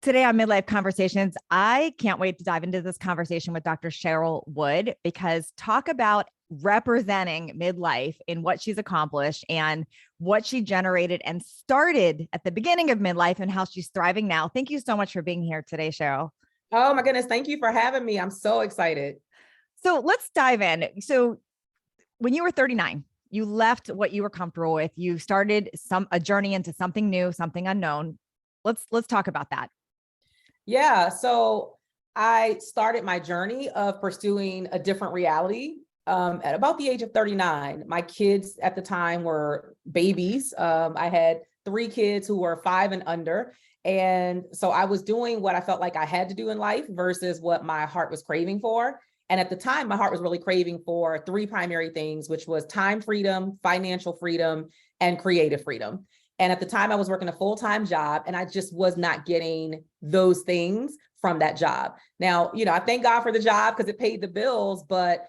Today on Midlife Conversations, I can't wait to dive into this conversation with Dr. Cheryl Wood because talk about representing midlife in what she's accomplished and what she generated and started at the beginning of midlife and how she's thriving now. Thank you so much for being here today, Cheryl. Oh my goodness. Thank you for having me. I'm so excited. So let's dive in. So when you were 39, you left what you were comfortable with. You started a journey into something new, something unknown. Let's talk about that. Yeah. So I started my journey of pursuing a different reality at about the age of 39. My kids at the time were babies. I had 3 kids who were 5 and under. And so I was doing what I felt like I had to do in life versus what my heart was craving for. And at the time, my heart was really craving for 3 primary things, which was time freedom, financial freedom, and creative freedom. And at the time I was working a full-time job and I just was not getting those things from that job. Now, I thank God for the job because it paid the bills, but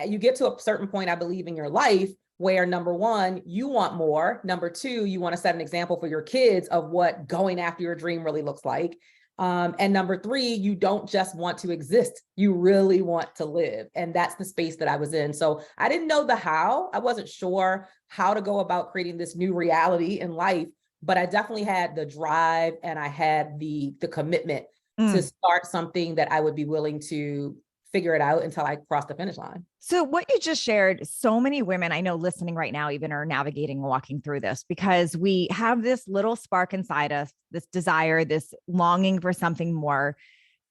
you get to a certain point, I believe, in your life where number one, you want more. Number two, you want to set an example for your kids of what going after your dream really looks like. And number three, you don't just want to exist, you really want to live. And that's the space that I was in. So I didn't know the how. I wasn't sure how to go about creating this new reality in life, but I definitely had the drive and I had the commitment to start something that I would be willing to figure it out until I crossed the finish line. So what you just shared, so many women I know listening right now even are navigating and walking through this because we have this little spark inside us, this desire, this longing for something more,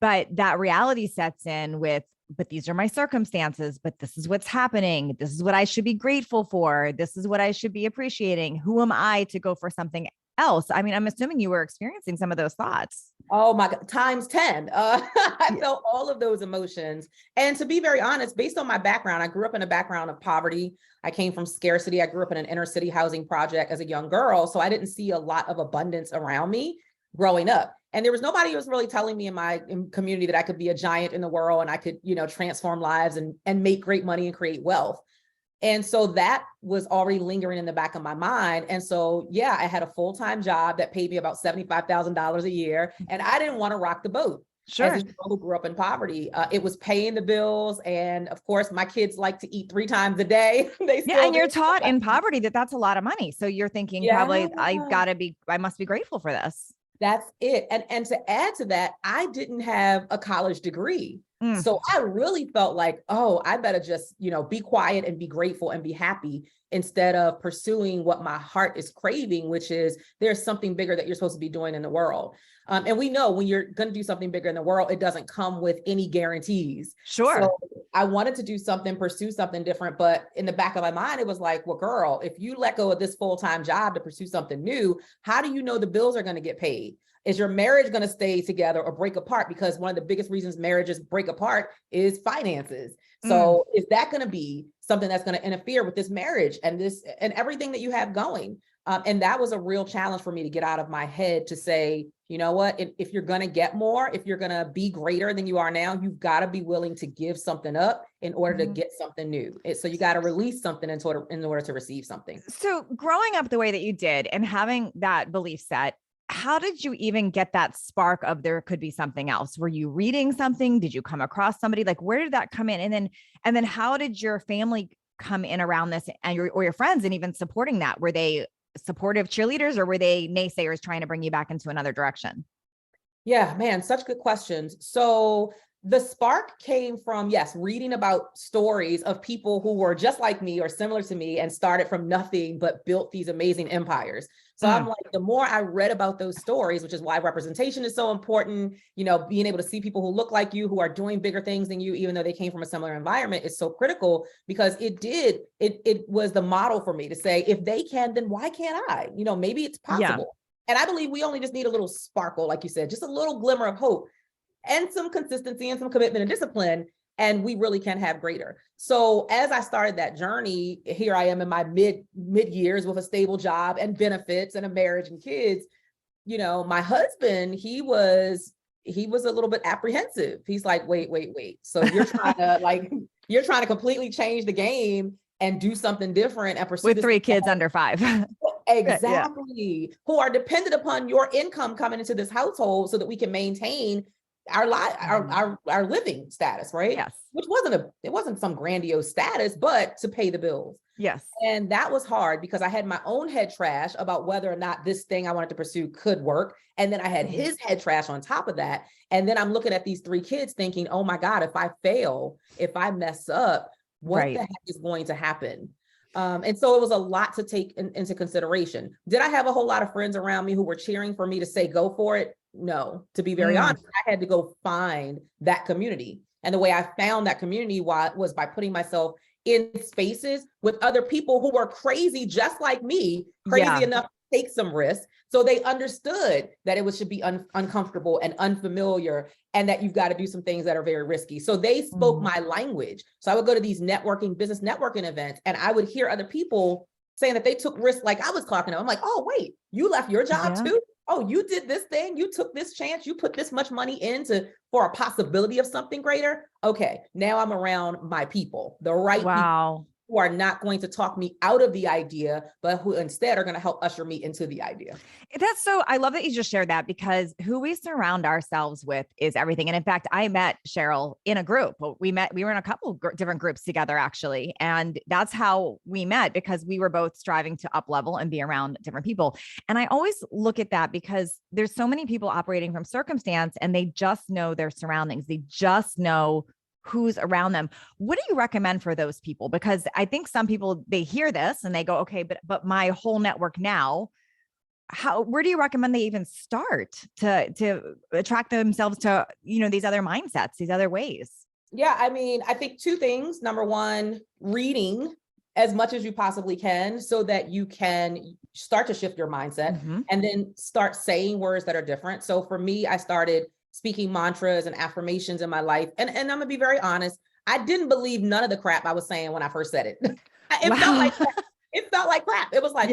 but that reality sets in with, but these are my circumstances, but this is what's happening. This is what I should be grateful for. This is what I should be appreciating. Who am I to go for something else? I mean, I'm assuming you were experiencing some of those thoughts. Oh my God, times 10. I felt all of those emotions. And to be very honest, based on my background, I grew up in a background of poverty. I came from scarcity. I grew up in an inner city housing project as a young girl. So I didn't see a lot of abundance around me growing up. And there was nobody who was really telling me in my community that I could be a giant in the world and I could, transform lives and make great money and create wealth. And so that was already lingering in the back of my mind. And so, yeah, I had a full-time job that paid me about $75,000 a year. And I didn't want to rock the boat. Sure. As a girl who grew up in poverty, it was paying the bills. And of course, my kids like to eat 3 times a day. And you're taught in poverty that that's a lot of money. So you're thinking probably I must be grateful for this. That's it. And to add to that, I didn't have a college degree. So I really felt like, oh, I better just, be quiet and be grateful and be happy instead of pursuing what my heart is craving, which is there's something bigger that you're supposed to be doing in the world. And we know when you're going to do something bigger in the world, it doesn't come with any guarantees. Sure. So I wanted to do something, pursue something different. But in the back of my mind, it was like, well, girl, if you let go of this full-time job to pursue something new, how do you know the bills are going to get paid? Is your marriage going to stay together or break apart? Because one of the biggest reasons marriages break apart is finances. So is that going to be something that's going to interfere with this marriage and everything that you have going? And that was a real challenge for me to get out of my head to say, you know what, if you're going to get more, if you're going to be greater than you are now, you've got to be willing to give something up in order to get something new. So you got to release something in order to receive something. So growing up the way that you did and having that belief set, how did you even get that spark of there could be something else? Were you reading something? Did you come across somebody? Like, where did that come in? And then how did your family come in around this and your friends and even supporting that? Were they supportive cheerleaders or were they naysayers trying to bring you back into another direction? Yeah, man, such good questions. So the spark came from, yes, reading about stories of people who were just like me or similar to me and started from nothing, but built these amazing empires. So I'm like, the more I read about those stories, which is why representation is so important, being able to see people who look like you, who are doing bigger things than you, even though they came from a similar environment is so critical because it was the model for me to say, if they can, then why can't I? Maybe it's possible. Yeah. And I believe we only just need a little sparkle, like you said, just a little glimmer of hope and some consistency and some commitment and discipline, and we really can have greater. So as I started that journey, here I am in my mid years with a stable job and benefits and a marriage and kids. My husband, he was a little bit apprehensive. He's like, wait. So you're trying to completely change the game and do something different and pursue with 3 kids under 5. Yeah. Exactly. Who are dependent upon your income coming into this household so that we can maintain our life, our living status, right? Yes. Which it wasn't some grandiose status, but to pay the bills. Yes. And that was hard because I had my own head trash about whether or not this thing I wanted to pursue could work. And then I had his head trash on top of that. And then I'm looking at these 3 kids thinking, oh my God, if I fail, if I mess up, what the heck is going to happen? And so it was a lot to take into consideration. Did I have a whole lot of friends around me who were cheering for me to say, go for it? No, to be very honest, I had to go find that community. And the way I found that community was by putting myself in spaces with other people who were crazy, just like me, crazy enough to take some risks. So they understood that it should be uncomfortable and unfamiliar, and that you've got to do some things that are very risky. So they spoke my language. So I would go to these business networking events, and I would hear other people saying that they took risks like I was talking about. I'm like, oh, wait, you left your job too? Oh, you did this thing, you took this chance, you put this much money for a possibility of something greater. Okay, now I'm around my people, the right people who are not going to talk me out of the idea, but who instead are going to help usher me into the idea. I love that you just shared that, because who we surround ourselves with is everything. And in fact, I met Cheryl in a group. We were in a couple different groups together, actually. And that's how we met, because we were both striving to up level and be around different people. And I always look at that because there's so many people operating from circumstance, and they just know their surroundings. They just know who's around them. What do you recommend for those people? Because I think some people, they hear this and they go, okay, but my whole network now, where do you recommend they even start to attract themselves to, these other mindsets, these other ways? Yeah. I mean, I think 2 things. Number 1, reading as much as you possibly can so that you can start to shift your mindset, and then start saying words that are different. So for me, I started speaking mantras and affirmations in my life. And I'm gonna be very honest, I didn't believe none of the crap I was saying when I first said it. Felt like crap. It felt like crap. It was like,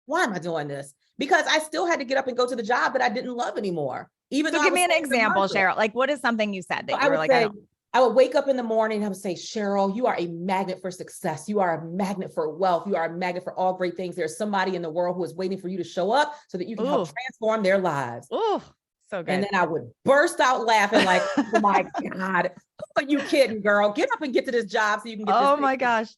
why am I doing this? Because I still had to get up and go to the job that I didn't love anymore. Even though, give me an example, Cheryl. Like, what is something you said that you were like, I would wake up in the morning and I would say, Cheryl, you are a magnet for success. You are a magnet for wealth. You are a magnet for all great things. There's somebody in the world who is waiting for you to show up so that you can help transform their lives. So good. And then I would burst out laughing like, oh my God, are you kidding, girl? Get up and get to this job so you can get this. Oh my gosh.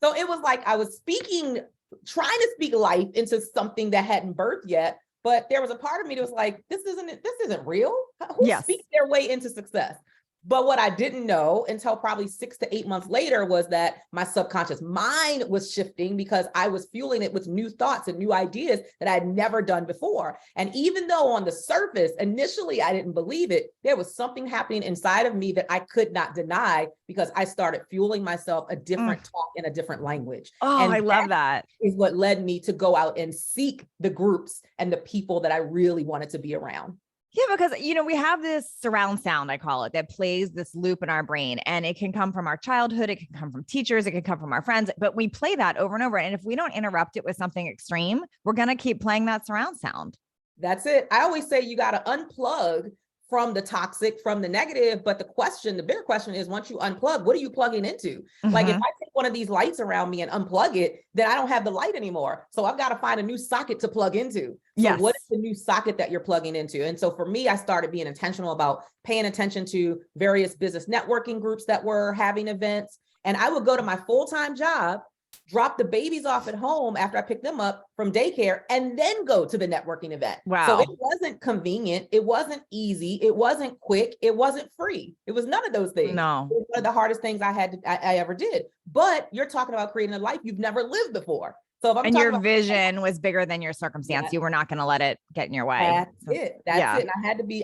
So it was like I was trying to speak life into something that hadn't birthed yet. But there was a part of me that was like, this isn't real. Who speaks their way into success? But what I didn't know until probably 6 to 8 months later was that my subconscious mind was shifting because I was fueling it with new thoughts and new ideas that I had never done before. And even though on the surface, initially, I didn't believe it, there was something happening inside of me that I could not deny because I started fueling myself a different talk in a different language. And I love that. Is what led me to go out and seek the groups and the people that I really wanted to be around. Yeah, because, we have this surround sound, I call it, that plays this loop in our brain, and it can come from our childhood. It can come from teachers. It can come from our friends, but we play that over and over. And if we don't interrupt it with something extreme, we're going to keep playing that surround sound. That's it. I always say you got to unplug from the toxic, from the negative. But the bigger question is, once you unplug, what are you plugging into? Like if I take one of these lights around me and unplug it, then I don't have the light anymore. So I've got to find a new socket to plug into. So what is the new socket that you're plugging into? And so for me, I started being intentional about paying attention to various business networking groups that were having events. And I would go to my full-time job, drop the babies off at home after I picked them up from daycare, and then go to the networking event. Wow. So it wasn't convenient. It wasn't easy. It wasn't quick. It wasn't free. It was none of those things. No. It was one of the hardest things I ever did. But you're talking about creating a life you've never lived before. So if I'm and your vision was bigger than your circumstance. You were not going to let it get in your way. That's it. And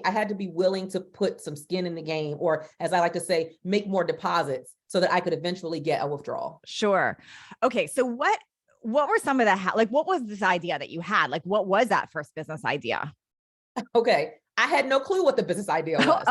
I had to be willing to put some skin in the game, or as I like to say, make more deposits so that I could eventually get a withdrawal. Sure. Okay. So what were some of what was this idea that you had? Like, what was that first business idea? Okay. I had no clue what the business idea was.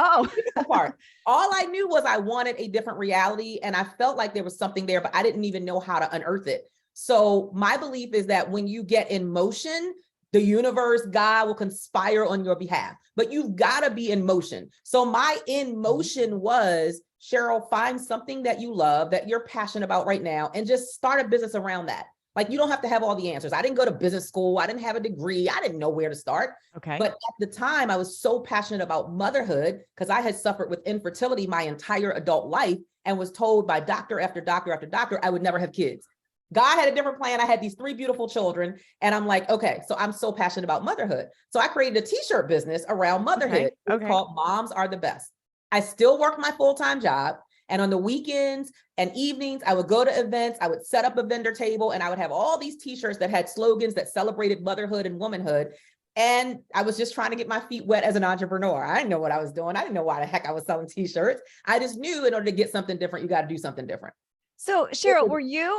All I knew was I wanted a different reality, and I felt like there was something there, but I didn't even know how to unearth it. So my belief is that when you get in motion, the universe, God will conspire on your behalf, but you've got to be in motion. So my in motion was, Cheryl, find something that you love, that you're passionate about right now, and just start a business around that. Like, you don't have to have all the answers. I didn't go to business school. I didn't have a degree. I didn't know where to start. Okay. But at the time, I was so passionate about motherhood because I had suffered with infertility my entire adult life and was told by doctor after doctor after doctor I would never have kids. God had a different plan. I had these 3 beautiful children. And I'm like, okay, so I'm so passionate about motherhood. So I created a t-shirt business around motherhood. Okay. Called Moms Are the Best. I still work my full-time job. And on the weekends and evenings, I would go to events, I would set up a vendor table, and I would have all these t-shirts that had slogans that celebrated motherhood and womanhood. And I was just trying to get my feet wet as an entrepreneur. I didn't know what I was doing. I didn't know why the heck I was selling t-shirts. I just knew in order to get something different, you got to do something different. So Cheryl,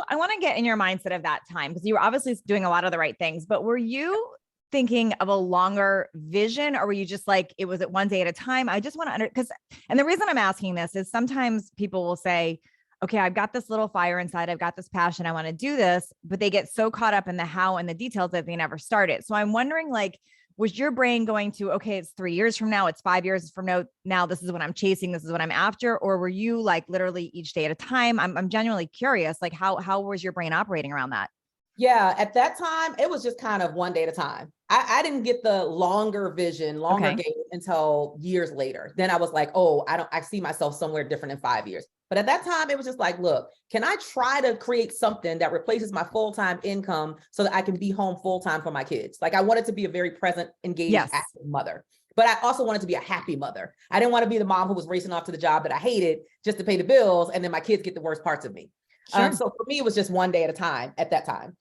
I want to get in your mindset of that time, because you were obviously doing a lot of the right things, but were you thinking of a longer vision, or were you just like, it was at one day at a time? I just want to and the reason I'm asking this is sometimes people will say, okay, I've got this little fire inside. I've got this passion. I want to do this, but they get so caught up in the how and the details that they never start it. So I'm wondering, like, was your brain going to, okay, it's 3 years from now, it's 5 years from now, this is what I'm chasing, this is what I'm after? Or were you like literally each day at a time? I'm genuinely curious, like how was your brain operating around that? Yeah, at that time, it was just kind of one day at a time. I didn't get the longer vision, game until years later. Then I was like, oh, I see myself somewhere different in 5 years. But at that time, it was just like, look, can I try to create something that replaces my full-time income so that I can be home full-time for my kids? Like, I wanted to be a very present, engaged, active mother. But I also wanted to be a happy mother. I didn't want to be the mom who was racing off to the job that I hated just to pay the bills, and then my kids get the worst parts of me. Sure. So for me, it was just one day at a time at that time.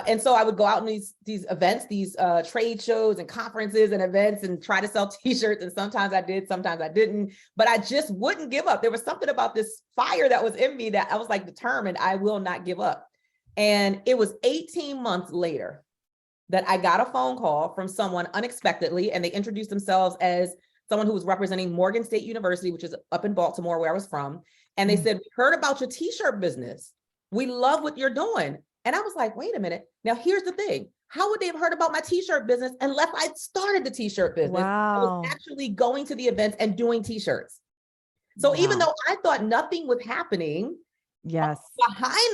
And so I would go out in these events, these trade shows and conferences and events, and try to sell t-shirts. And sometimes I did, sometimes I didn't, but I just wouldn't give up. There was something about this fire that was in me that I was like determined, I will not give up. And it was 18 months later that I got a phone call from someone unexpectedly, and they introduced themselves as someone who was representing Morgan State University, which is up in Baltimore, where I was from. And they said, we heard about your t-shirt business. We love what you're doing. And I was like, wait a minute. Now, here's the thing. How would they have heard about my t-shirt business unless I started the t-shirt business? Wow. I was actually going to the events and doing t-shirts. So even though I thought nothing was happening, behind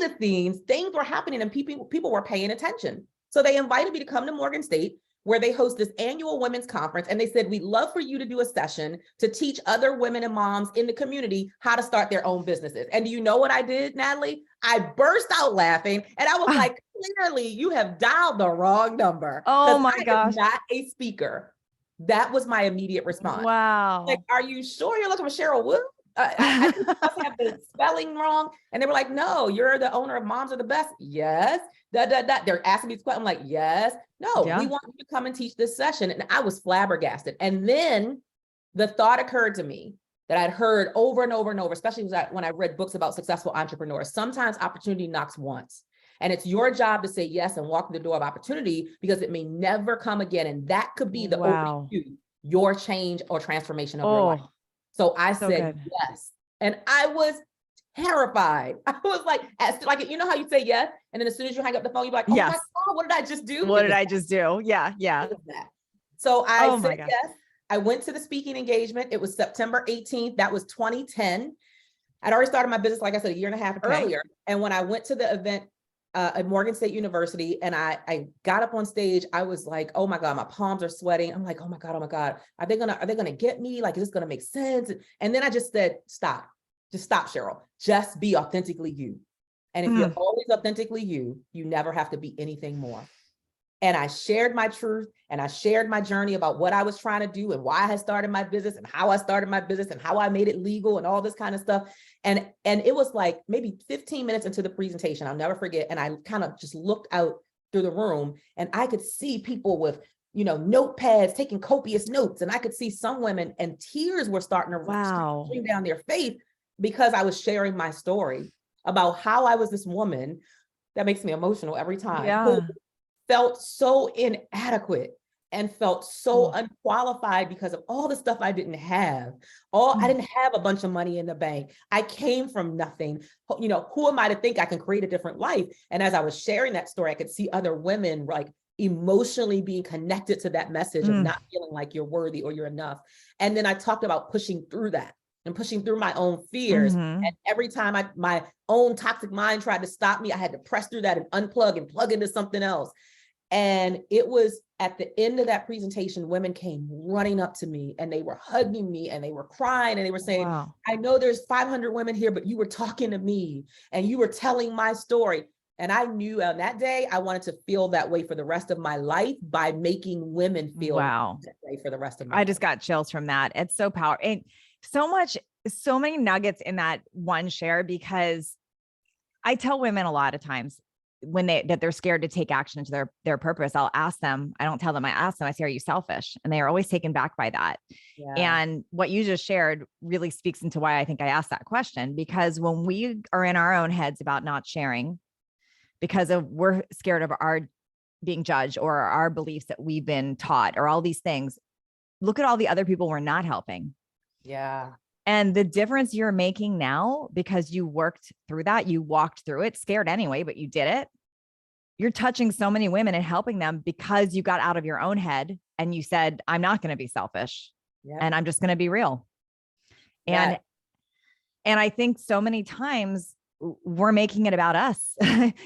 the scenes, things were happening and people were paying attention. So they invited me to come to Morgan State, where they host this annual women's conference. And they said, we'd love for you to do a session to teach other women and moms in the community how to start their own businesses. And do you know what I did, Natalie? I burst out laughing. And I was like, clearly you have dialed the wrong number. Oh my gosh. I'm not a speaker. That was my immediate response. Wow. Like, are you sure you're looking for Cheryl Wood? I must have the spelling wrong. And they were like, no, you're the owner of Moms Are the Best. Yes. They're asking me these questions. I'm like, yes. No, we want you to come and teach this session. And I was flabbergasted. And then the thought occurred to me that I'd heard over and over and over, especially when I read books about successful entrepreneurs. Sometimes opportunity knocks once. And it's your job to say yes and walk through the door of opportunity, because it may never come again. And that could be the opening to your change or transformation of your life. So I said yes. And I was terrified. I was like, you know how you say yes, and then as soon as you hang up the phone, you're like, oh my God, what did I just do? What did I just do? Yeah. So I said yes. I went to the speaking engagement. It was September 18th. That was 2010. I'd already started my business, like I said, a year and a half earlier. And when I went to the event at Morgan State University, and I got up on stage, I was like, oh my God, my palms are sweating. I'm like, oh my God. Are they gonna get me? Like, is this gonna make sense? And then I just said, stop, Cheryl, just be authentically you. And if you're always authentically you, you never have to be anything more. And I shared my truth, and I shared my journey about what I was trying to do and why I had started my business and how I started my business and how I made it legal and all this kind of stuff. And it was like maybe 15 minutes into the presentation, I'll never forget. And I kind of just looked out through the room, and I could see people with, notepads taking copious notes. And I could see some women, and tears were starting to stream down their face, because I was sharing my story about how I was this woman that makes me emotional every time. Who felt so inadequate and felt so unqualified because of all the stuff I didn't have. I didn't have a bunch of money in the bank. I came from nothing. Who am I to think I can create a different life? And as I was sharing that story, I could see other women like emotionally being connected to that message of not feeling like you're worthy or you're enough. And then I talked about pushing through that. and pushing through my own fears. Mhm. And every time my own toxic mind tried to stop me, I had to press through that and unplug and plug into something else. And it was at the end of that presentation, women came running up to me and they were hugging me and they were crying and they were saying, Wow. I know there's 500 women here, but you were talking to me and you were telling my story. And I knew on that day, I wanted to feel that way for the rest of my life by making women feel Wow. that way for the rest of my I life. just got chills from that. It's so powerful. And so much, so many nuggets in that one share, because I tell women a lot of times when they're scared to take action into their purpose, I'll ask them, I don't tell them, I ask them, I say, are you selfish? And they are always taken back by that. Yeah. And what you just shared really speaks into why I think I asked that question, because when we are in our own heads about not sharing, because we're scared of our being judged or our beliefs that we've been taught or all these things, look at all the other people we're not helping. Yeah. And the difference you're making now, because you worked through that, you walked through it, scared anyway, but you did it. You're touching so many women and helping them because you got out of your own head and you said, I'm not going to be selfish, and I'm just going to be real. And I think so many times we're making it about us.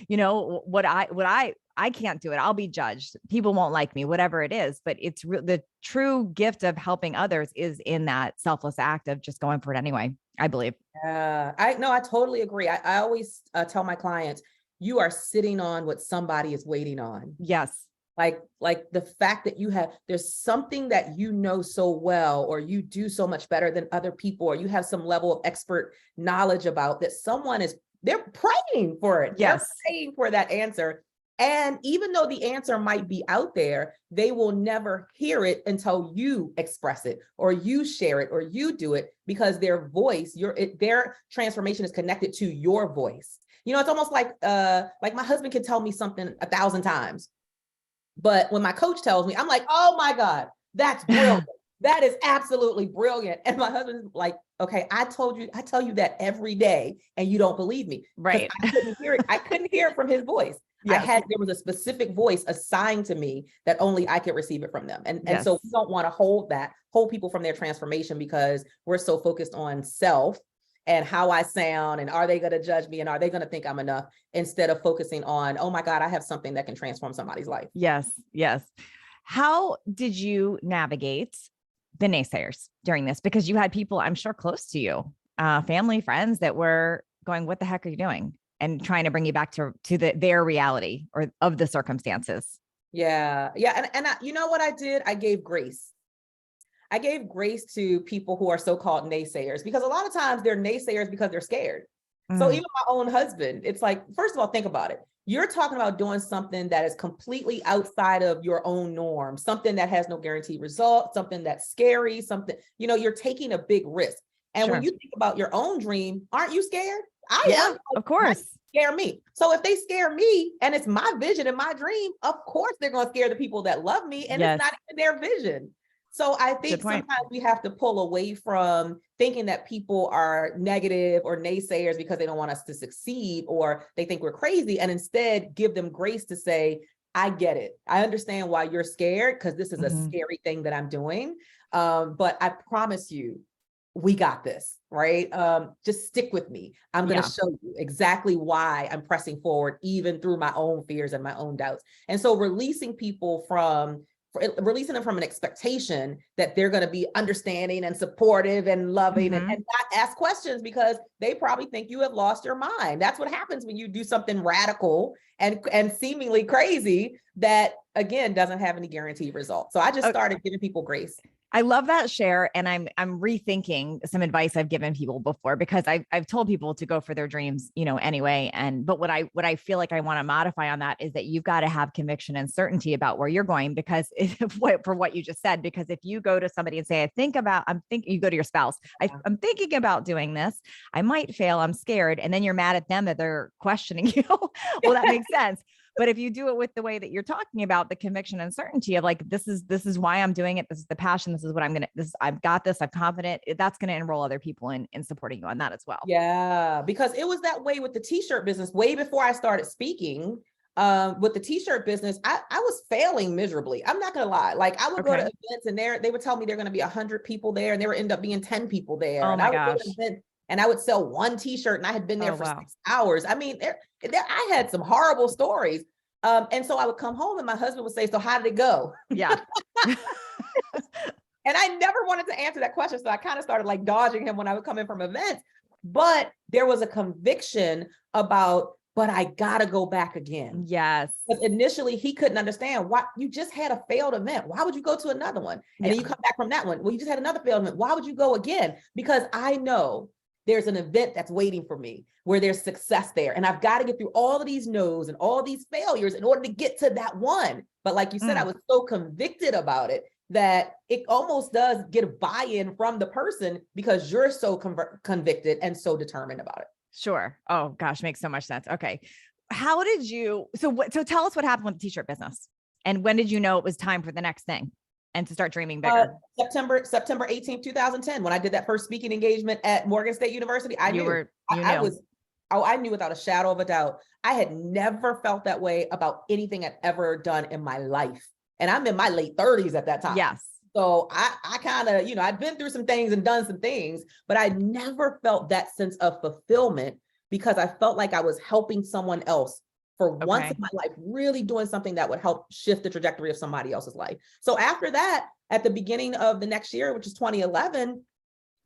You know, what I can't do it. I'll be judged. People won't like me, whatever it is. But it's the true gift of helping others is in that selfless act of just going for it anyway, I believe. I totally agree. I always tell my clients, you are sitting on what somebody is waiting on. Yes. Like the fact that there's something that you know so well, or you do so much better than other people, or you have some level of expert knowledge about that they're praying for it. Yes. They're praying for that answer. And even though the answer might be out there, they will never hear it until you express it or you share it or you do it, because their voice, their transformation is connected to your voice. You know, it's almost like my husband can tell me something 1,000 times. But when my coach tells me, I'm like, oh my God, that's brilliant. That is absolutely brilliant. And my husband's like, okay, I tell you that every day and you don't believe me. Right. I couldn't hear it. I couldn't hear it from his voice. Yes. There was a specific voice assigned to me that only I could receive it from them. And Yes. So we don't want to hold people from their transformation because we're so focused on self and how I sound, and are they going to judge me, and are they going to think I'm enough, instead of focusing on, oh my God, I have something that can transform somebody's life. Yes. Yes. How did you navigate the naysayers during this? Because you had people, I'm sure, close to you, family, friends, that were going, what the heck are you doing? And trying to bring you back to their reality or of the circumstances. Yeah. Yeah. And you know what I did? I gave grace. I gave grace to people who are so-called naysayers, because a lot of times they're naysayers because they're scared. So even my own husband, it's like, first of all, think about it. You're talking about doing something that is completely outside of your own norm, something that has no guaranteed result, something that's scary, something, you're taking a big risk. And when you think about your own dream, aren't you scared? I am. Of course. Scare me. So if they scare me and it's my vision and my dream, of course they're going to scare the people that love me, and it's not even their vision. So I think sometimes we have to pull away from thinking that people are negative or naysayers because they don't want us to succeed, or they think we're crazy, and instead give them grace to say, I get it. I understand why you're scared, because this is a scary thing that I'm doing. But I promise you, we got this, right? Just stick with me. I'm going to show you exactly why I'm pressing forward, even through my own fears and my own doubts. And so releasing them from an expectation that they're going to be understanding and supportive and loving, and not ask questions because they probably think you have lost your mind. That's what happens when you do something radical and seemingly crazy that, again, doesn't have any guaranteed results. So I just started giving people grace. I love that share. And I'm rethinking some advice I've given people before, because I've told people to go for their dreams, anyway. But what I feel like I want to modify on that is that you've got to have conviction and certainty about where you're going, because for what you just said, because if you go to somebody and say, you go to your spouse, I'm thinking about doing this, I might fail, I'm scared. And then you're mad at them that they're questioning you. Well, that makes sense. But if you do it with the way that you're talking about, the conviction and certainty of like, this is why I'm doing it. This is the passion. This is what I've got this, I'm confident, that's going to enroll other people in supporting you on that as well. Yeah, because it was that way with the t-shirt business way before I started speaking. with the t-shirt business, I was failing miserably. I'm not gonna lie. Like I would go to events and they would tell me they're gonna be 100 people there, and there would end up being 10 people there. Oh And my I would go gosh. to events and I would sell one t-shirt, and I had been there Oh, for wow. 6 hours. I mean, I had some horrible stories. And so I would come home and my husband would say, so how did it go? Yeah. And I never wanted to answer that question. So I kind of started like dodging him when I would come in from events. But there was a conviction about, but I gotta go back again. Yes. Because initially he couldn't understand why you just had a failed event. Why would you go to another one? And then you come back from that one. Well, you just had another failed event. Why would you go again? Because I know there's an event that's waiting for me where there's success there. And I've got to get through all of these no's and all these failures in order to get to that one. But like you said, I was so convicted about it that it almost does get a buy-in from the person because you're so convicted and so determined about it. Sure. Oh gosh, makes so much sense. Okay. How did you, so tell us what happened with the t-shirt business, and when did you know it was time for the next thing and to start dreaming bigger? September 18th, 2010, when I did that first speaking engagement at Morgan State University, I knew without a shadow of a doubt. I had never felt that way about anything I'd ever done in my life. And I'm in my late 30s at that time. Yes. So I kind of, I'd been through some things and done some things, but I never felt that sense of fulfillment because I felt like I was helping someone else for once in my life, really doing something that would help shift the trajectory of somebody else's life. So after that, at the beginning of the next year, which is 2011,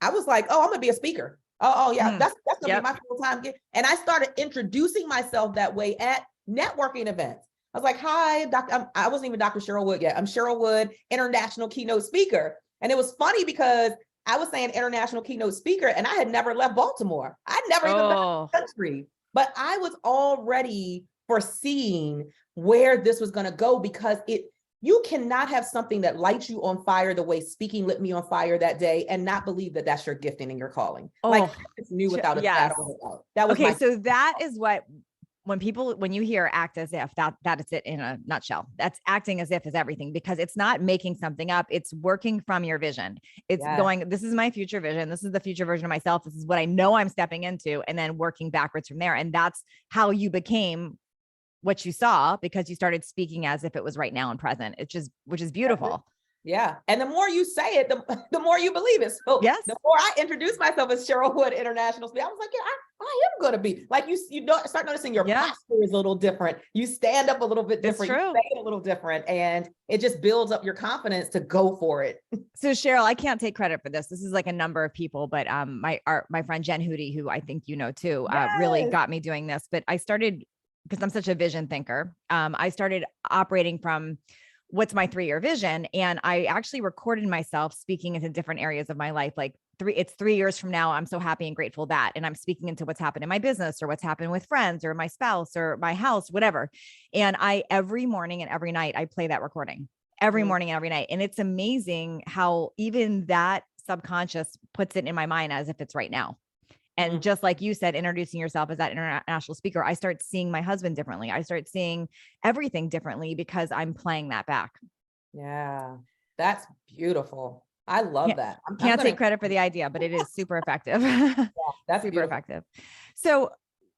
I was like, oh, I'm gonna be a speaker. Oh yeah, that's gonna be my full-time gig. And I started introducing myself that way at networking events. I was like, hi, I wasn't even Dr. Cheryl Wood yet. I'm Cheryl Wood, international keynote speaker. And it was funny because I was saying international keynote speaker and I had never left Baltimore. I'd never even left the country, but I was already foreseeing where this was going to go because you cannot have something that lights you on fire the way speaking lit me on fire that day and not believe that that's your gifting and your calling. Like I just knew without a shadow of a doubt. That was so that is what, when you hear act as if, that is it in a nutshell. That's acting as if is everything, because it's not making something up. It's working from your vision. It's going, this is my future vision. This is the future version of myself. This is what I know I'm stepping into, and then working backwards from there. And that's how you became what you saw, because you started speaking as if it was right now and present. Which is beautiful. Yeah. And the more you say it, the more you believe it. So the more I introduce myself as Cheryl Wood, international speaker, I was like, yeah, I am going to be like, you start noticing your posture is a little different. You stand up a little bit different. You say it a little different, and it just builds up your confidence to go for it. So Cheryl, I can't take credit for this. This is like a number of people, but my friend Jen Hootie, who I think you know too, really got me doing this. But I started, because I'm such a vision thinker. I started operating from what's my 3-year vision. And I actually recorded myself speaking into different areas of my life. Like it's 3 years from now. I'm so happy and grateful that, and I'm speaking into what's happened in my business or what's happened with friends or my spouse or my house, whatever. And every morning and every night, I play that recording every morning and every night. And it's amazing how even that subconscious puts it in my mind as if it's right now. And just like you said, introducing yourself as that international speaker, I start seeing my husband differently. I start seeing everything differently because I'm playing that back. Yeah, that's beautiful. I love that. Can't take credit for the idea, but it is super effective. That's super effective. So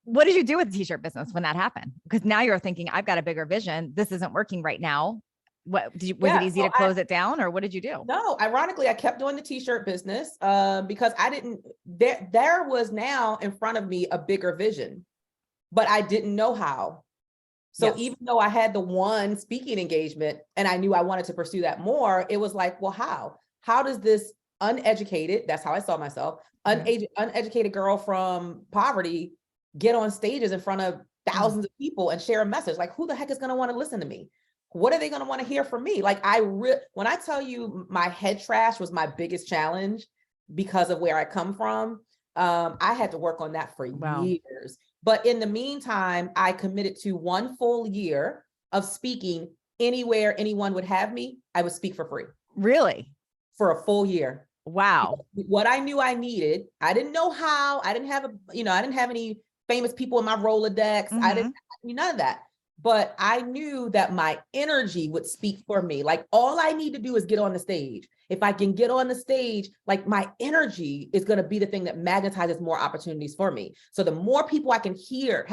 what did you do with the t-shirt business when that happened? Because now you're thinking, I've got a bigger vision. This isn't working right now. Was it easy to close it down, or what did you do? No, ironically, I kept doing the t-shirt business because there was now in front of me a bigger vision, but I didn't know how. So even though I had the one speaking engagement and I knew I wanted to pursue that more, it was like, well, how does this uneducated, that's how I saw myself, uneducated girl from poverty get on stages in front of thousands of people and share a message? Like, who the heck is going to want to listen to me? What are they going to want to hear from me? Like when I tell you my head trash was my biggest challenge because of where I come from, I had to work on that for years. But in the meantime, I committed to 1 full year of speaking anywhere anyone would have me. I would speak for free. Really? For a full year. Wow. What I knew I needed, I didn't know how. I didn't have I didn't have any famous people in my Rolodex. I didn't none of that. But I knew that my energy would speak for me. Like all I need to do is get on the stage. If I can get on the stage, like my energy is going to be the thing that magnetizes more opportunities for me. So the more people I can hear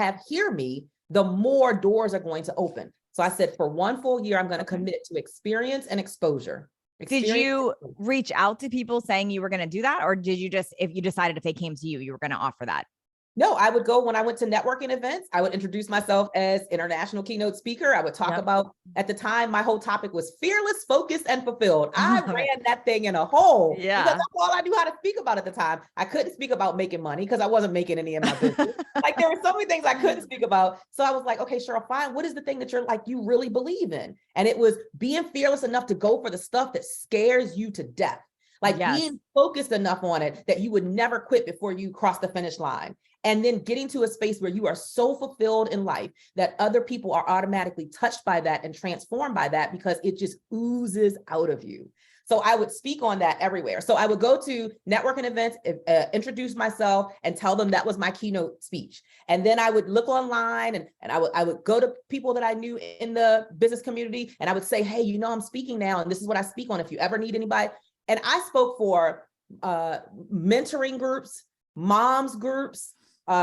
me, the more doors are going to open. So I said, for 1 full year, I'm going to commit to experience and exposure. Did you reach out to people saying you were going to do that? Or did you just, if you decided if they came to you, you were going to offer that? No, I would go when I went to networking events. I would introduce myself as international keynote speaker. I would talk about, at the time, my whole topic was fearless, focused, and fulfilled. I ran that thing in a hole because that's all I knew how to speak about at the time. I couldn't speak about making money because I wasn't making any in my business. Like, there were so many things I couldn't speak about. So I was like, okay, Cheryl, fine. What is the thing that you're like, you really believe in? And it was being fearless enough to go for the stuff that scares you to death. Like being focused enough on it that you would never quit before you cross the finish line. And then getting to a space where you are so fulfilled in life that other people are automatically touched by that and transformed by that because it just oozes out of you. So I would speak on that everywhere. So I would go to networking events, introduce myself and tell them that was my keynote speech. And then I would look online and I would go to people that I knew in the business community and I would say, hey, you know, I'm speaking now and this is what I speak on if you ever need anybody. And I spoke for mentoring groups, moms groups,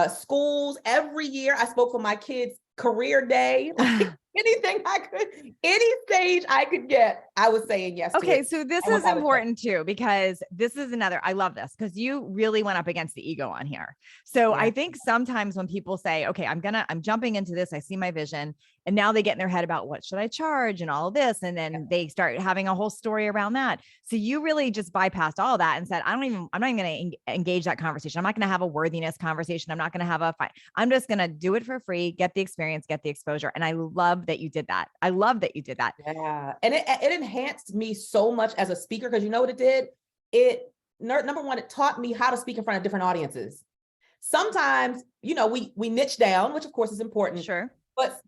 schools. Every year I spoke for my kids' career day, like anything I could, any stage I could get, I was saying yes to Okay, it. so this is important too, because this is another, I love this because you really went up against the ego on here. So I think sometimes when people say, okay, I'm jumping into this, I see my vision, and now they get in their head about what should I charge and all of this. And then they start having a whole story around that. So you really just bypassed all that and said, I'm not even going to engage that conversation. I'm not going to have a worthiness conversation. I'm not going to have a fight. I'm just going to do it for free, get the experience, get the exposure. And I love that you did that. I love that you did that. Yeah. And it enhanced me so much as a speaker, because you know what it did? Number one, it taught me how to speak in front of different audiences. Sometimes, you know, we niche down, which of course is important. Sure.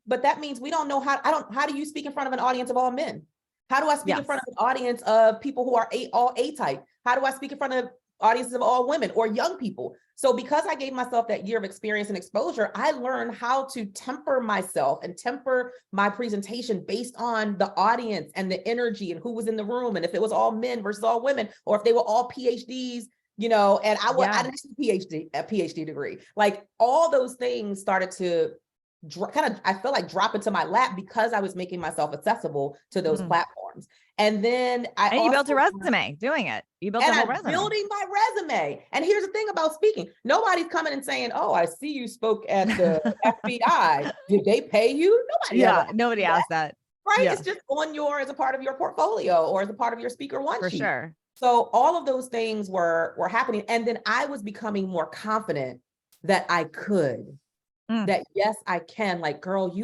But that means we don't know how do you speak in front of an audience of all men? How do I speak in front of an audience of people who are all A type? How do I speak in front of audiences of all women or young people? So because I gave myself that year of experience and exposure, I learned how to temper myself and temper my presentation based on the audience and the energy and who was in the room. And if it was all men versus all women, or if they were all PhDs, you know, and I didn't have a PhD degree. Like all those things started to I feel like drop into my lap because I was making myself accessible to those platforms. And then you built a resume doing it. You built a whole resume. Building my resume. And here's the thing about speaking. Nobody's coming and saying, oh, I see you spoke at the FBI. Did they pay you? Nobody asked that. Right? Yeah. It's just as a part of your portfolio or as a part of your speaker one sheet. For sure. So all of those things were happening. And then I was becoming more confident that I could. That yes, I can. Like, girl,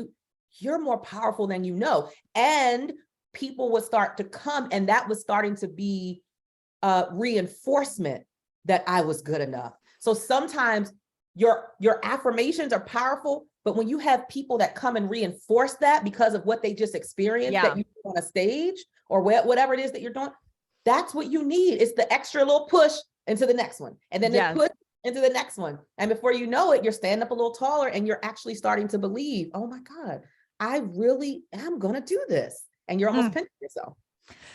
you're more powerful than you know. And people would start to come, and that was starting to be reinforcement that I was good enough. So sometimes your affirmations are powerful, but when you have people that come and reinforce that because of what they just experienced that you do on a stage or whatever it is that you're doing, that's what you need. It's the extra little push into the next one, and then the push into the next one. And before you know it, you're standing up a little taller and you're actually starting to believe, oh my God, I really am going to do this. And you're almost pinching yourself.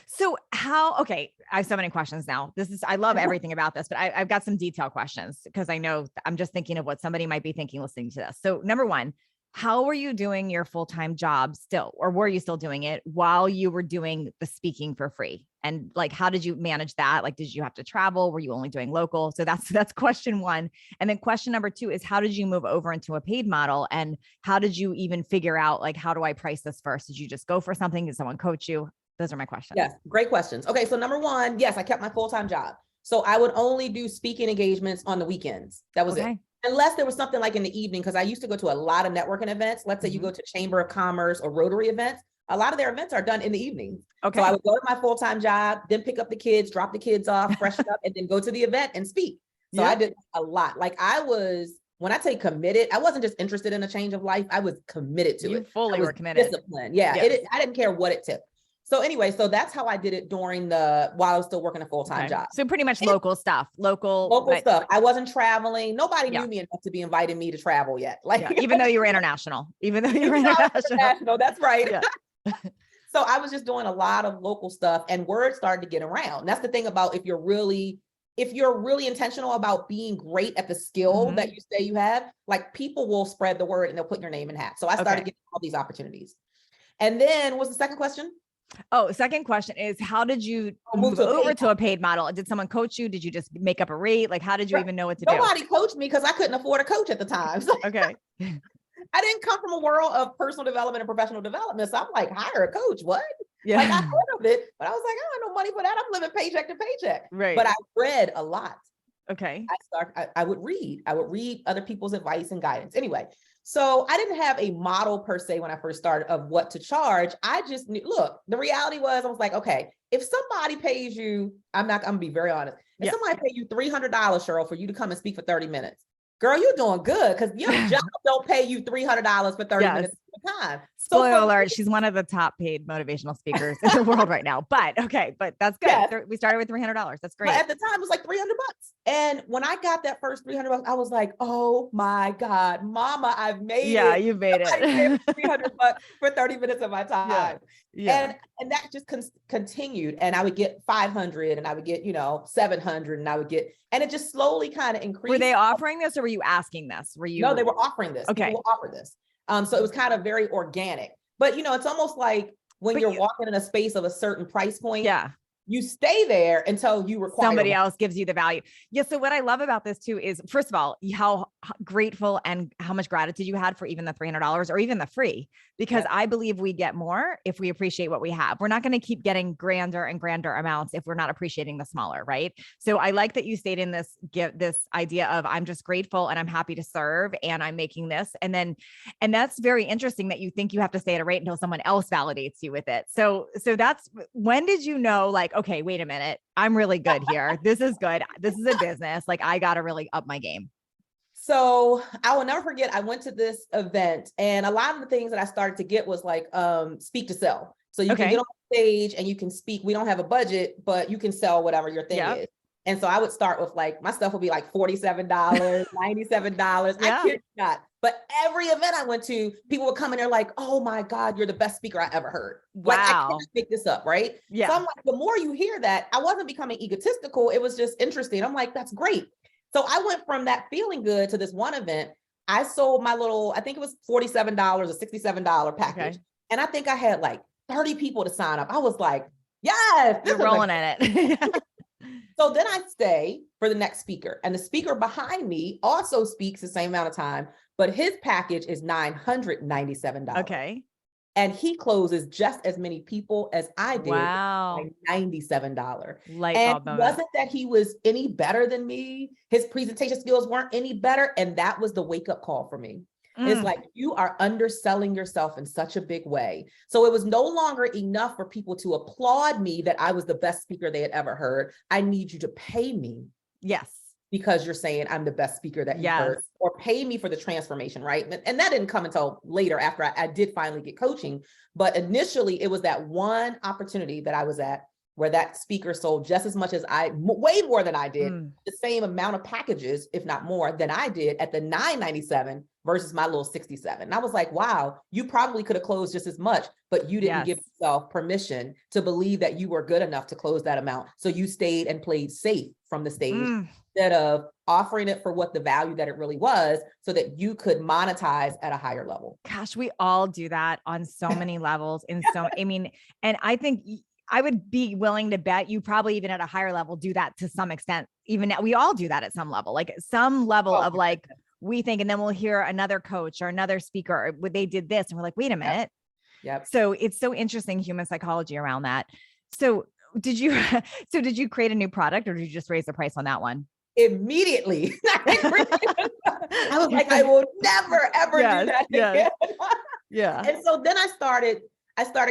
So I have so many questions now. I love everything about this, but I've got some detailed questions because I know I'm just thinking of what somebody might be thinking listening to this. So number one, how were you doing your full-time job still, or were you still doing it while you were doing the speaking for free? And like, how did you manage that? Like, did you have to travel? Were you only doing local? So that's question one. And then question number two is, how did you move over into a paid model? And how did you even figure out, like, how do I price this first? Did you just go for something? Did someone coach you? Those are my questions. Yes. Great questions. Okay. So number one, yes, I kept my full-time job. So I would only do speaking engagements on the weekends. That was it. Unless there was something like in the evening, because I used to go to a lot of networking events. Let's say you go to Chamber of Commerce or Rotary events. A lot of their events are done in the evening. Okay. So I would go to my full-time job, then pick up the kids, drop the kids off, freshen up, and then go to the event and speak. So I did a lot. Like when I say committed, I wasn't just interested in a change of life. I was committed to it. You fully were committed. Discipline. Yeah. Yes. I didn't care what it took. So anyway, so that's how I did it while I was still working a full-time job. So pretty much local stuff. Local stuff. I wasn't traveling. Nobody knew me enough to be inviting me to travel yet. Even though you were international. International. That's right. Yeah. So I was just doing a lot of local stuff, and word started to get around. That's the thing about if you're really if you're really intentional about being great at the skill that you say you have, like people will spread the word and they'll put your name in hats. So I started getting all these opportunities. And then what's the second question? Oh, second question is, how did you move over to a paid model? Did someone coach you? Did you just make up a rate? Like, how did you even know what to do? Nobody coached me because I couldn't afford a coach at the time. So okay. I didn't come from a world of personal development and professional development. So I'm like, hire a coach. What? Yeah. Like I heard of it, but I was like, I don't have no money for that. I'm living paycheck to paycheck. Right. But I read a lot. Okay. I would read other people's advice and guidance. Anyway, so I didn't have a model per se when I first started of what to charge. I just knew, look, the reality was I was like, okay, if somebody pays you, I'm gonna be very honest. If somebody pay you $300, Cheryl, for you to come and speak for 30 minutes, girl, you're doing good because your job don't pay you $300 for 30 minutes of time. So spoiler alert, she's one of the top paid motivational speakers in the world right now. But that's good. Yes. We started with $300. That's great. But at the time, it was like $300. And when I got that first $300, I was like, oh my God, mama, I've made it. Yeah, you made it. $300 for 30 minutes of my time. Yeah. And that just continued. And I would get 500 and I would get, 700 and I would get, and it just slowly kind of increased. Were they offering this or were you asking this? No, they were offering this. Okay. People will offer this. So it was kind of very organic, but it's almost like when you're walking in a space of a certain price point. Yeah. You stay there until you require somebody else gives you the value. Yeah. So what I love about this too is, first of all, how grateful and how much gratitude you had for even the $300 or even the free, because I believe we get more if we appreciate what we have. We're not going to keep getting grander and grander amounts if we're not appreciating the smaller, right? So I like that you stayed in this idea of I'm just grateful and I'm happy to serve and I'm making this. And that's very interesting that you think you have to stay at a rate until someone else validates you with it. So that's, when did you know, like, okay, wait a minute, I'm really good here. This is good. This is a business. Like I got to really up my game. So I will never forget, I went to this event and a lot of the things that I started to get was like, speak to sell. So you can get on stage and you can speak. We don't have a budget, but you can sell whatever your thing is. And so I would start with like, my stuff would be like $47, $97. I kid you not. But every event I went to, people would come in there like, oh my God, you're the best speaker I ever heard. Wow. Like I can't make this up, right? Yeah. So I'm like, the more you hear that, I wasn't becoming egotistical. It was just interesting. I'm like, that's great. So I went from that feeling good to this one event. I sold my little, I think it was $47 or $67 package. Okay. And I think I had like 30 people to sign up. I was like, yes. You're rolling at it. So then I stay for the next speaker, and the speaker behind me also speaks the same amount of time, but his package is $997. Okay. And he closes just as many people as I did. Wow. $97. Light bulb moment. Wasn't that he was any better than me. His presentation skills weren't any better. And that was the wake up call for me. It's like, you are underselling yourself in such a big way. So it was no longer enough for people to applaud me that I was the best speaker they had ever heard. I need you to pay me. Yes. Because you're saying I'm the best speaker that you heard, or pay me for the transformation, right? And that didn't come until later after I did finally get coaching. But initially it was that one opportunity that I was at where that speaker sold just as much as way more than I did, the same amount of packages, if not more than I did at the $997 versus my little $67. And I was like, wow, you probably could have closed just as much, but you didn't give yourself permission to believe that you were good enough to close that amount. So you stayed and played safe from the stage instead of offering it for what the value that it really was, so that you could monetize at a higher level. Gosh, we all do that on so many levels. And I think I would be willing to bet you probably even at a higher level do that to some extent. Even now, we all do that at some level, like some level of like, we think, and then we'll hear another coach or another speaker, or they did this. And we're like, wait a minute. Yep. So it's so interesting, human psychology around that. So did you create a new product, or did you just raise the price on that one? Immediately. I was like, I will never, ever do that again. Yeah. And so then I started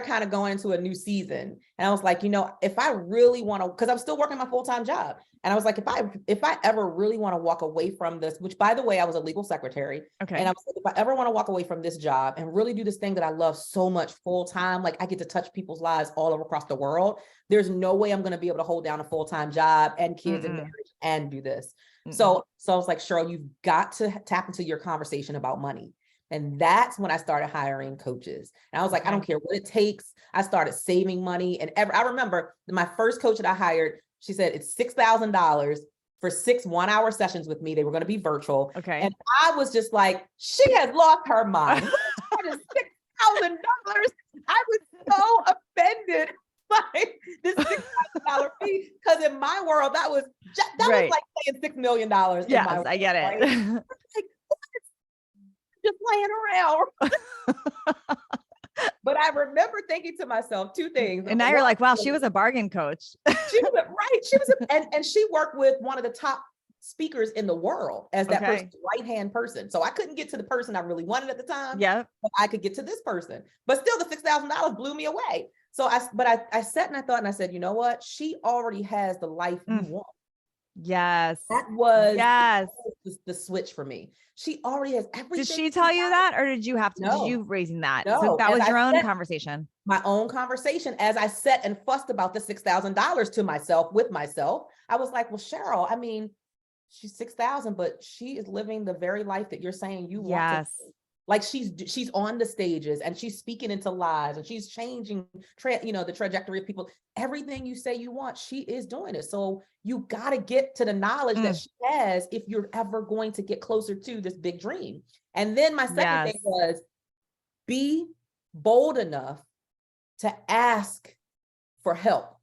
kind of going into a new season. And I was like, if I really want to, because I'm still working my full-time job. And I was like, if I ever really want to walk away from this, which by the way, I was a legal secretary. Okay. And I was like, if I ever want to walk away from this job and really do this thing that I love so much full-time, like I get to touch people's lives all over across the world, there's no way I'm going to be able to hold down a full-time job and kids and marriage and do this. So I was like, Cheryl, you've got to tap into your conversation about money. And that's when I started hiring coaches. And I was like, I don't care what it takes. I started saving money. And I remember my first coach that I hired, She said, it's $6,000 for 6 1-hour sessions with me. They were going to be virtual. Okay. And I was just like, she has lost her mind. What is $6,000? I was so offended by this $6,000 fee, because in my world, that was Right. was like paying $6 million. Yes, in my I get it. right? Like, just playing around. But I remember thinking to myself 2 things. And now you're like, wow, she was a bargain coach. She was right. She was, and she worked with one of the top speakers in the world as that person's right-hand person. So I couldn't get to the person I really wanted at the time. Yeah. But I could get to this person. But still, the $6,000 blew me away. So I sat and I thought, and I said, you know what? She already has the life you want. Yes. That was the switch for me. She already has everything. Did she tell you that, or did you have to? Did you raising that? No. So that was your own conversation. My own conversation. As I sat and fussed about the $6,000 to myself, with myself, I was like, well, Cheryl, I mean, she's 6,000, but she is living the very life that you're saying you want to. Like she's on the stages and she's speaking into lives and she's changing, the trajectory of people. Everything you say you want, she is doing it. So you got to get to the knowledge that she has if you're ever going to get closer to this big dream. And then my second thing was, be bold enough to ask for help.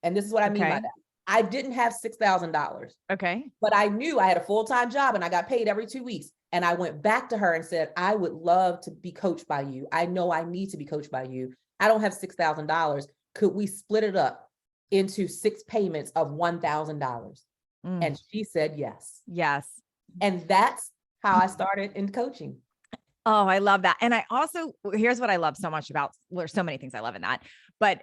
And this is what I mean by that. I didn't have $6,000. Okay. But I knew I had a full-time job and I got paid every 2 weeks. And I went back to her and said, I would love to be coached by you. I know I need to be coached by you. I don't have $6,000. Could we split it up into 6 payments of $1,000? And she said, yes. Yes. And that's how I started in coaching. Oh, I love that. And I also, here's what I love so much about, there's so many things I love in that, but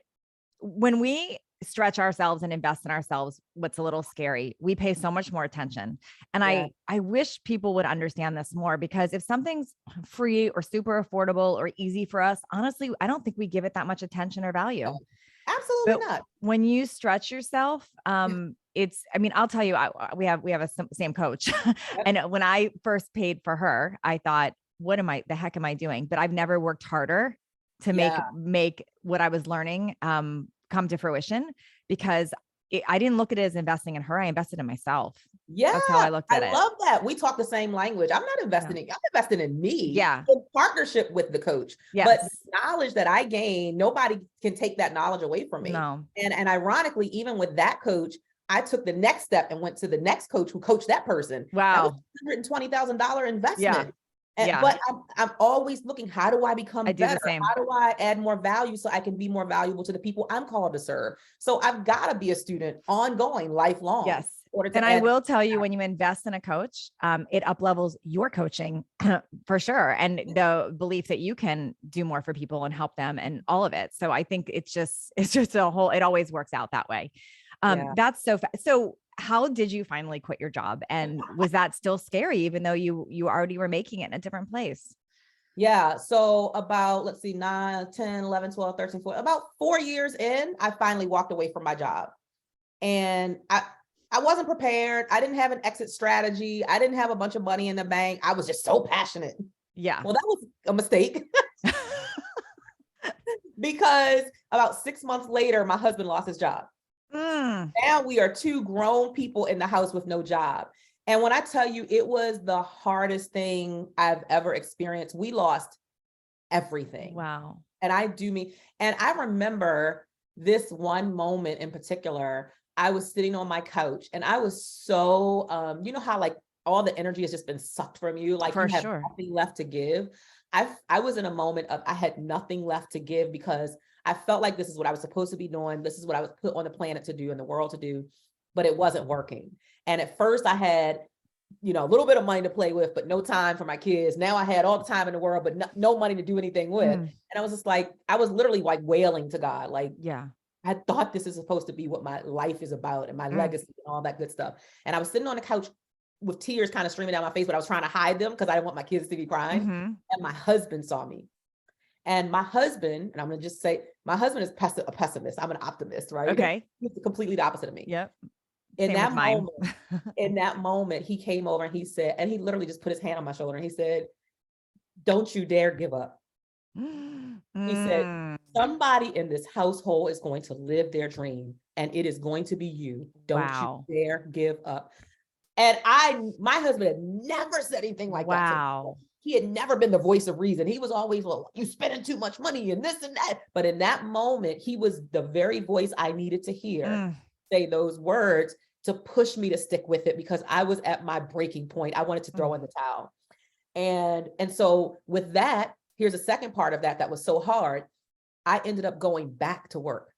when we stretch ourselves and invest in ourselves, what's a little scary, we pay so much more attention. And I wish people would understand this more, because if something's free or super affordable or easy for us, honestly, I don't think we give it that much attention or value. Absolutely not. When you stretch yourself, I'll tell you, we have a same coach. And when I first paid for her, I thought, the heck am I doing? But I've never worked harder to make what I was learning, come to fruition, because I didn't look at it as investing in her. I invested in myself. Yeah. That's how I looked at it. I love that. We talk the same language. I'm not investing in, I'm investing in me. Yeah. In partnership with the coach. Yes. But the knowledge that I gain, nobody can take that knowledge away from me. No. And ironically, even with that coach, I took the next step and went to the next coach who coached that person. Wow. That was $120,000 investment. Yeah. But I'm always looking, how do I become better? The same. How do I add more value so I can be more valuable to the people I'm called to serve? So I've got to be a student, ongoing, lifelong. Yes. And I will tell you, when you invest in a coach, it up levels your coaching for sure. And the belief that you can do more for people and help them and all of it. So I think it's just a whole, it always works out that way. That's so how did you finally quit your job? And was that still scary, even though you already were making it in a different place? Yeah. So about, 9, 10, 11, 12, 13, 14, about 4 years in, I finally walked away from my job. And I wasn't prepared. I didn't have an exit strategy. I didn't have a bunch of money in the bank. I was just so passionate. Yeah. Well, that was a mistake. Because about 6 months later, my husband lost his job. Now we are 2 grown people in the house with no job. And when I tell you, it was the hardest thing I've ever experienced. We lost everything. Wow. And I remember this one moment in particular. I was sitting on my couch and I was so, you know how like all the energy has just been sucked from you, like you have nothing left to give. I was in a moment of, I had nothing left to give, because I felt like this is what I was supposed to be doing. This is what I was put on the planet to do, in the world to do, but it wasn't working. And at first I had, a little bit of money to play with, but no time for my kids. Now I had all the time in the world, but no money to do anything with. And I was just like, I was literally like wailing to God. Like, I thought this is supposed to be what my life is about and my legacy and all that good stuff. And I was sitting on the couch with tears kind of streaming down my face, but I was trying to hide them because I didn't want my kids to be crying. And my husband saw me. And my husband, and I'm going to just say, my husband is a pessimist. I'm an optimist, right? Okay. He's completely the opposite of me. Yep. In that moment, he came over and he said, and he literally just put his hand on my shoulder and he said, "Don't you dare give up." He said, "Somebody in this household is going to live their dream. and it is going to be you. Don't Wow. you dare give up. And my husband had never said anything like that to me. Wow. He had never been the voice of reason. He was always, well, you spending too much money and this and that. But in that moment, he was the very voice I needed to hear say those words to push me to stick with it, because I was at my breaking point. I wanted to throw in the towel. And so with that, here's a second part of that was so hard. I ended up going back to work.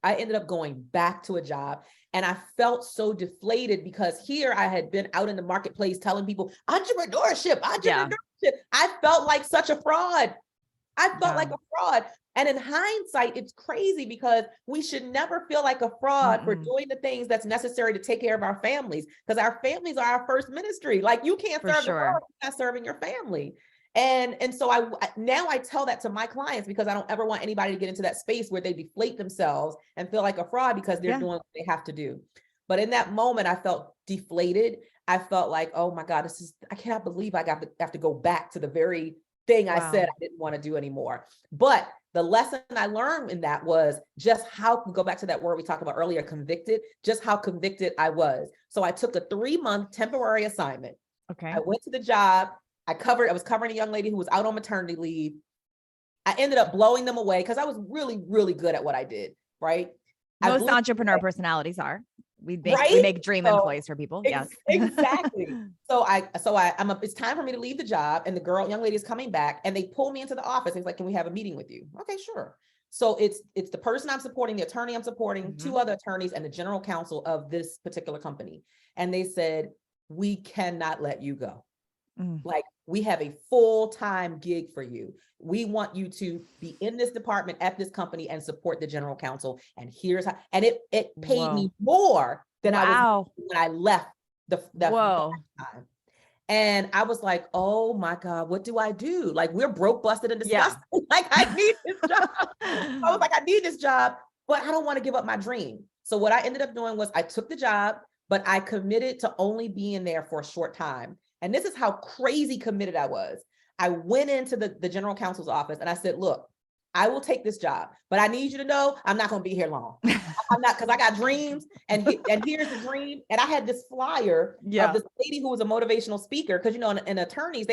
I ended up going back to a job, and I felt so deflated because here I had been out in the marketplace telling people entrepreneurship. Yeah. I felt like such a fraud. I felt like a fraud. And in hindsight, it's crazy because we should never feel like a fraud for doing the things that's necessary to take care of our families, because our families are our first ministry. Like, you can't serve the world if you're not serving your family. And so now I tell that to my clients, because I don't ever want anybody to get into that space where they deflate themselves and feel like a fraud because they're doing what they have to do. But in that moment, I felt deflated. I felt like, oh my God, I cannot believe I have to go back to the very thing I said I didn't want to do anymore. But the lesson I learned in that was just go back to that word we talked about earlier, convicted, just how convicted I was. So I took a 3-month temporary assignment. Okay. I went to the job. I was covering a young lady who was out on maternity leave. I ended up blowing them away because I was really, really good at what I did, right? Most entrepreneur personalities are. We make dream employees for people. Yes, exactly. So it's time for me to leave the job, and the young lady is coming back, and they pull me into the office. It's like, can we have a meeting with you? Okay, sure. So it's the person I'm supporting, the attorney I'm supporting, 2 other attorneys, and the general counsel of this particular company. And they said, we cannot let you go. Like, we have a full-time gig for you. We want you to be in this department at this company and support the general counsel. And here's how, and it paid me more than I was when I left the time. And I was like, oh my God, what do I do? Like, we're broke, busted, and disgusted. Like, I need this job. I was like, I need this job, but I don't want to give up my dream. So what I ended up doing was I took the job, but I committed to only being there for a short time. And this is how crazy committed I was. I went into the general counsel's office and I said, look, I will take this job, but I need you to know I'm not going to be here long. I'm not, because I got dreams, and here's the dream. And I had this flyer of this lady who was a motivational speaker, because, you know, in attorneys,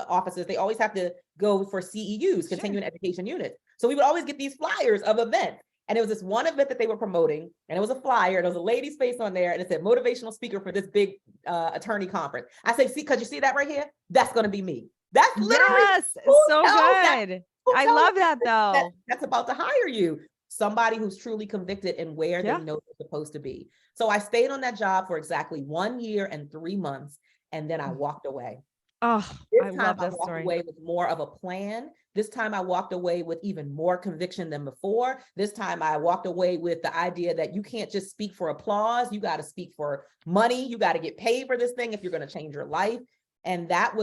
offices, they always have to go for CEUs, continuing education units. So we would always get these flyers of events. And it was this one event that they were promoting, and it was a flyer, and there was a lady's face on there, and it said motivational speaker for this big attorney conference. I said, see, because you see that right here? That's going to be me. That's literally so good. I love that, though. That's about to hire you. Somebody who's truly convicted in where they know they're supposed to be. So I stayed on that job for exactly 1 year and 3 months, and then I walked away. Oh, I love this story. Away with more of a plan. This time I walked away with even more conviction than before. This time I walked away with the idea that you can't just speak for applause. You got to speak for money. You got to get paid for this thing if you're going to change your life. And that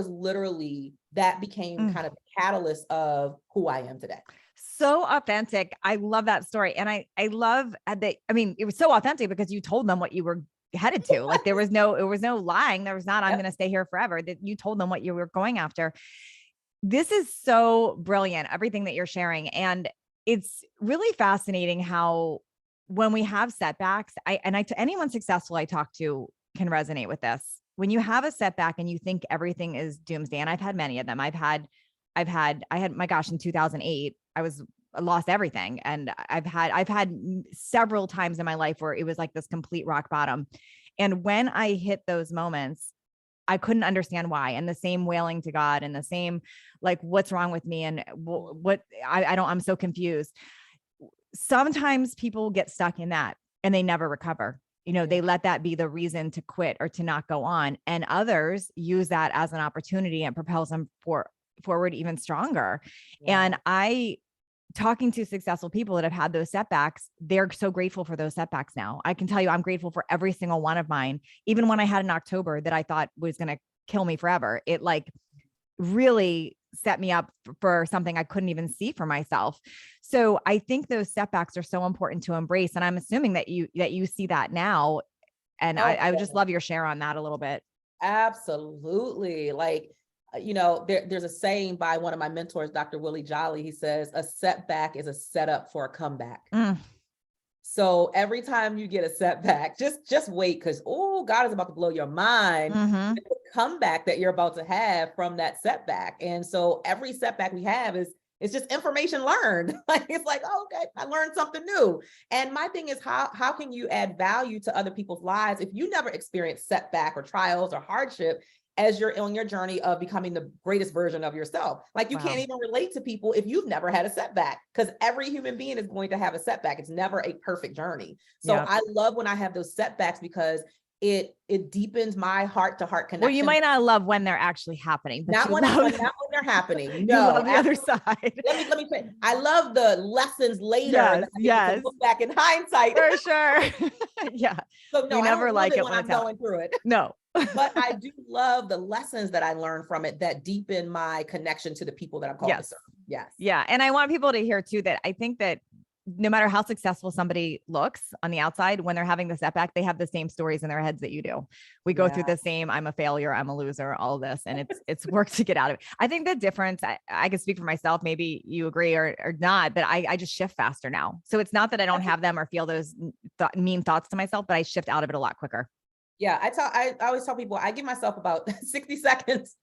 became kind of the catalyst of who I am today. So authentic. I love that story. And I love that. I mean, it was so authentic because you told them what you were headed to. Like, it was no lying. There was not, I'm going to stay here forever. That you told them what you were going after. This is so brilliant, everything that you're sharing. And it's really fascinating how, when we have setbacks, anyone successful I talk to can resonate with this. When you have a setback and you think everything is doomsday, and I've had many of them. I had, my gosh, in 2008, I lost everything. And I've had several times in my life where it was like this complete rock bottom. And when I hit those moments, I couldn't understand why. And the same wailing to God, and the same, like, what's wrong with me? And I'm so confused. Sometimes people get stuck in that and they never recover. You know, they let that be the reason to quit or to not go on. And others use that as an opportunity and propels them forward even stronger. Yeah. And talking to successful people that have had those setbacks, they're so grateful for those setbacks now. I can tell you, I'm grateful for every single one of mine. Even when I had an October that I thought was going to kill me forever, it like really set me up for something I couldn't even see for myself. So I think those setbacks are so important to embrace. And I'm assuming that you see that now. And I would just love your share on that a little bit. Absolutely. Like, you know, there's a saying by one of my mentors, Dr. Willie Jolly. He says, a setback is a setup for a comeback. So every time you get a setback, just wait, because oh, God is about to blow your mind. Mm-hmm. The comeback that you're about to have from that setback. And so every setback we have is it's just information learned. Like it's like, oh, okay, I learned something new. And my thing is how can you add value to other people's lives if you never experienced setback or trials or hardship as you're on your journey of becoming the greatest version of yourself? Like you can't even relate to people if you've never had a setback, because every human being is going to have a setback. It's never a perfect journey. So I love when I have those setbacks, because it deepens my heart to heart connection. Well, you might not love when they're actually happening, but not when they're happening. No, you love the other side. Let me say, I love the lessons later. That I get to look back in hindsight. For sure. Yeah. So no, you never I don't like love it when I'm going through it. No. But I do love the lessons that I learned from it that deepen my connection to the people that I'm called to serve. Yes. Yeah. And I want people to hear too, that I think that no matter how successful somebody looks on the outside, when they're having the setback, they have the same stories in their heads that you do. We go through the same, I'm a failure, I'm a loser, all this. And it's work to get out of it. I think the difference, I can speak for myself, maybe you agree or not, but I just shift faster now. So it's not that I don't have them or feel those mean thoughts to myself, but I shift out of it a lot quicker. Yeah. I always tell people, I give myself about 60 seconds.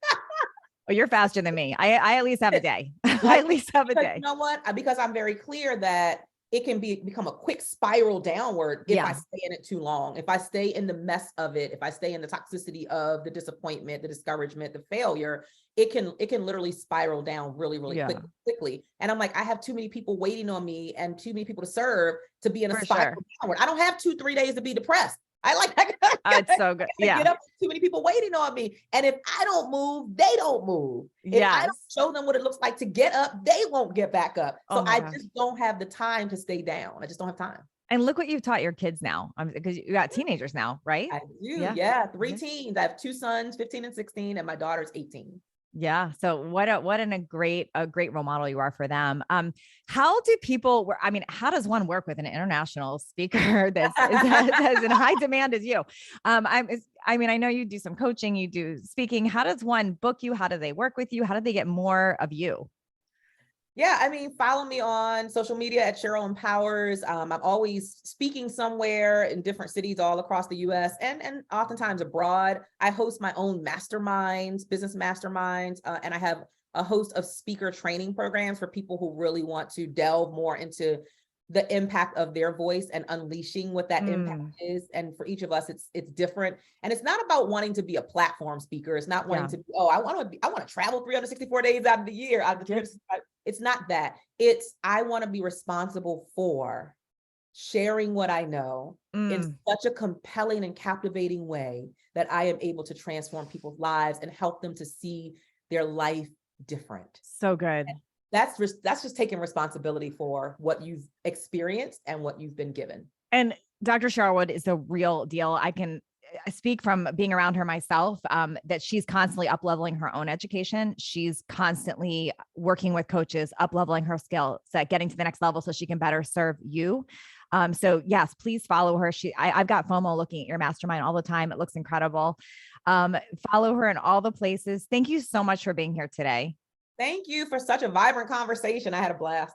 Oh, you're faster than me. I at least have a day. I at least have a day. You know what? Because I'm very clear that it can become a quick spiral downward if I stay in it too long. If I stay in the mess of it, if I stay in the toxicity of the disappointment, the discouragement, the failure, it can literally spiral down really quickly. And I'm like, I have too many people waiting on me and too many people to serve to be in a spiral downward. I don't have 2-3 days to be depressed. I like that. It's so good. Get up, too many people waiting on me. And if I don't move, they don't move. If I don't show them what it looks like to get up, they won't get back up. So I just don't have the time to stay down. I just don't have time. And look what you've taught your kids now, because you got teenagers now, right? I do. Yeah. 3 teens. I have 2 sons, 15 and 16, and my daughter's 18. Yeah. So a great role model you are for them. How do people, how does one work with an international speaker that's as in high demand as you? I know you do some coaching, you do speaking. How does one book you? How do they work with you? How do they get more of you? Yeah, follow me on social media at Cheryl Empowers. I'm always speaking somewhere in different cities all across the US and oftentimes abroad. I host my own masterminds, business masterminds, and I have a host of speaker training programs for people who really want to delve more into the impact of their voice and unleashing what that impact is. And for each of us, it's different. And it's not about wanting to be a platform speaker. It's not wanting to be, I want to travel 364 days out of the year. It's not that. It's, I want to be responsible for sharing what I know in such a compelling and captivating way that I am able to transform people's lives and help them to see their life different. So good. That's just taking responsibility for what you've experienced and what you've been given. And Dr. Cheryl Wood is the real deal. I can speak from being around her myself, that she's constantly up-leveling her own education. She's constantly working with coaches, up-leveling her skill set, getting to the next level so she can better serve you. So yes, please follow her. I've got FOMO looking at your mastermind all the time. It looks incredible. Follow her in all the places. Thank you so much for being here today. Thank you for such a vibrant conversation. I had a blast.